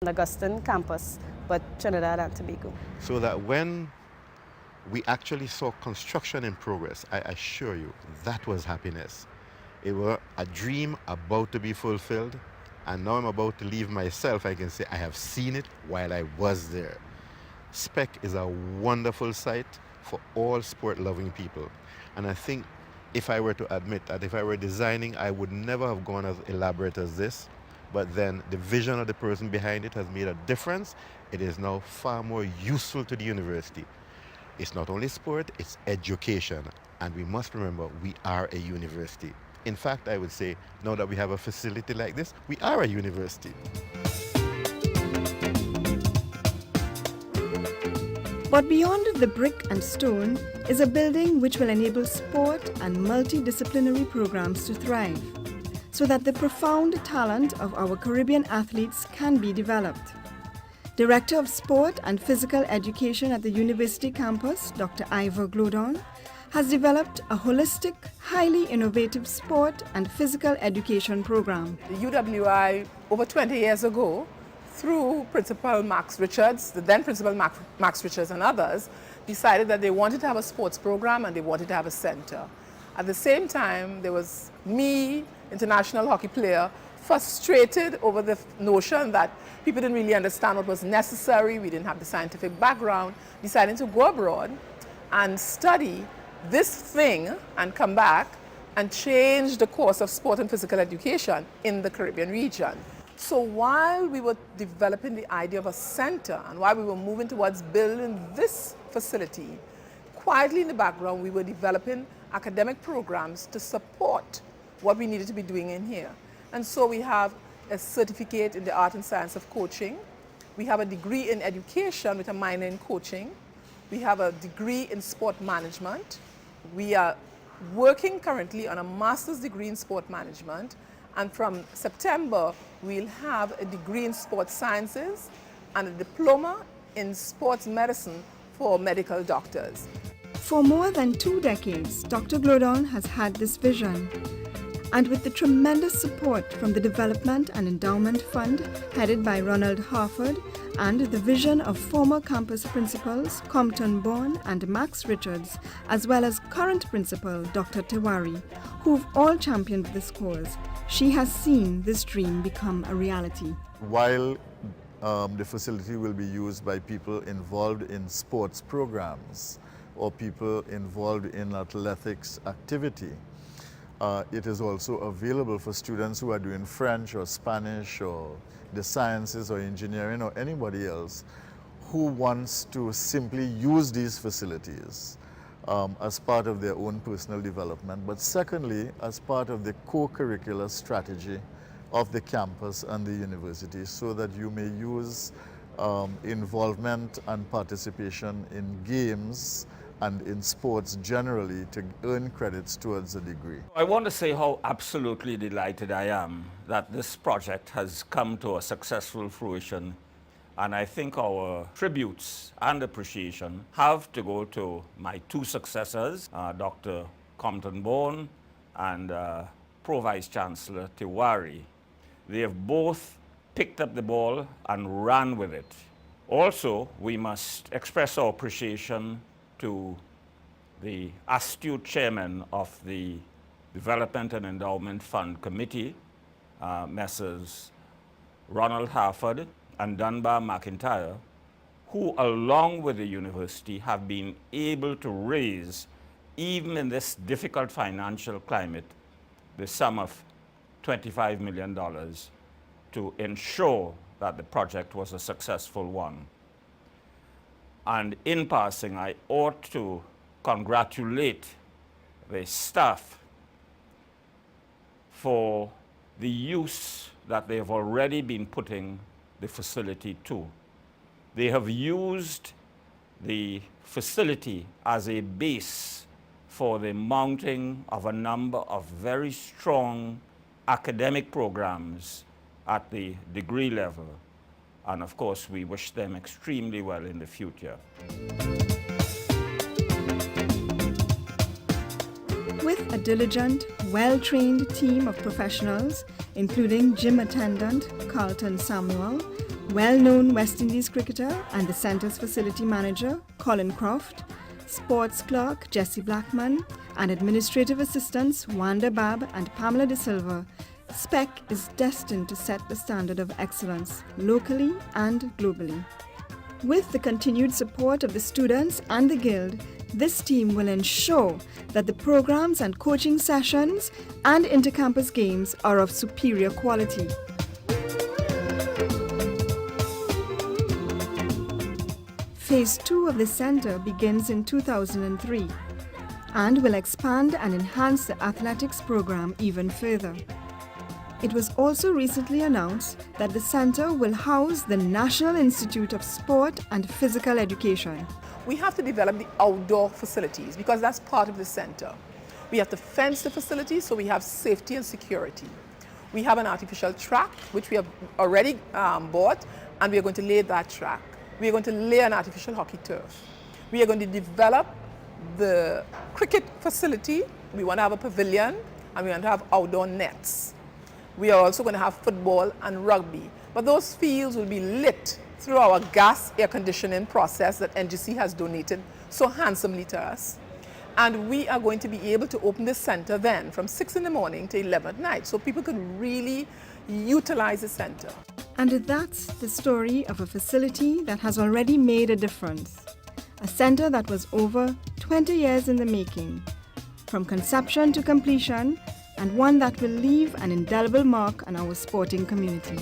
Augustine campus, but Trinidad and Tobago. So that when we actually saw construction in progress, I assure you, that was happiness. It was a dream about to be fulfilled, and now I'm about to leave myself. I can say I have seen it while I was there. SPEC is a wonderful site for all sport-loving people. And I think if I were to admit that if I were designing, I would never have gone as elaborate as this. But then the vision of the person behind it has made a difference. It is now far more useful to the university. It's not only sport, it's education. And we must remember, we are a university. In fact, I would say, now that we have a facility like this, we are a university. But beyond the brick and stone is a building which will enable sport and multidisciplinary programs to thrive, so that the profound talent of our Caribbean athletes can be developed. Director of Sport and Physical Education at the University campus, Dr. Ivor Glodon, has developed a holistic, highly innovative sport and physical education program. The UWI, over 20 years ago, through Principal Max Richards, the then Principal Max Richards and others, decided that they wanted to have a sports program and they wanted to have a center. At the same time, there was me, international hockey player, frustrated over the notion that people didn't really understand what was necessary, we didn't have the scientific background, deciding to go abroad and study this thing and come back and change the course of sport and physical education in the Caribbean region. So while we were developing the idea of a center and while we were moving towards building this facility, quietly in the background we were developing academic programs to support what we needed to be doing in here. And so we have a certificate in the art and science of coaching. We have a degree in education with a minor in coaching. We have a degree in sport management. We are working currently on a master's degree in sport management. And from September, we'll have a degree in sports sciences and a diploma in sports medicine for medical doctors. For more than 2 decades, Dr. Glodon has had this vision. And with the tremendous support from the Development and Endowment Fund, headed by Ronald Harford, and the vision of former campus principals Compton Bourne and Max Richards, as well as current principal Dr. Tewari, who've all championed this cause, she has seen this dream become a reality. While the facility will be used by people involved in sports programs or people involved in athletics activity, it is also available for students who are doing French or Spanish or the sciences or engineering or anybody else who wants to simply use these facilities as part of their own personal development, but secondly, as part of the co-curricular strategy of the campus and the university, so that you may use involvement and participation in games and in sports generally to earn credits towards a degree. I want to say how absolutely delighted I am that this project has come to a successful fruition, and I think our tributes and appreciation have to go to my 2 successors, Dr. Compton Bourne and Pro Vice Chancellor Tewari. They have both picked up the ball and ran with it. Also, we must express our appreciation to the astute chairman of the Development and Endowment Fund Committee, Messrs. Ronald Harford and Dunbar McIntyre, who along with the university have been able to raise, even in this difficult financial climate, the sum of $25 million to ensure that the project was a successful one. And in passing, I ought to congratulate the staff for the use that they have already been putting the facility to. They have used the facility as a base for the mounting of a number of very strong academic programs at the degree level. And of course, we wish them extremely well in the future. With a diligent, well-trained team of professionals, including gym attendant Carlton Samuel, Well-known West Indies cricketer and the centre's facility manager, Colin Croft, sports clerk Jessie Blackman, and administrative assistants Wanda Babb and Pamela De Silva, SPEC is destined to set the standard of excellence locally and globally. With the continued support of the students and the Guild, this team will ensure that the programs and coaching sessions and intercampus games are of superior quality. Phase 2 of the centre begins in 2003 and will expand and enhance the athletics program even further. It was also recently announced that the centre will house the National Institute of Sport and Physical Education. We have to develop the outdoor facilities because that's part of the centre. We have to fence the facilities so we have safety and security. We have an artificial track which we have already bought, and we are going to lay that track. We are going to lay an artificial hockey turf. We are going to develop the cricket facility. We want to have a pavilion, and we want to have outdoor nets. We are also going to have football and rugby. But those fields will be lit through our gas air conditioning process that NGC has donated so handsomely to us. And we are going to be able to open this center then from 6 in the morning to 11 at night, so people can really utilize the center. And that's the story of a facility that has already made a difference. A center that was over 20 years in the making, from conception to completion, and one that will leave an indelible mark on our sporting community.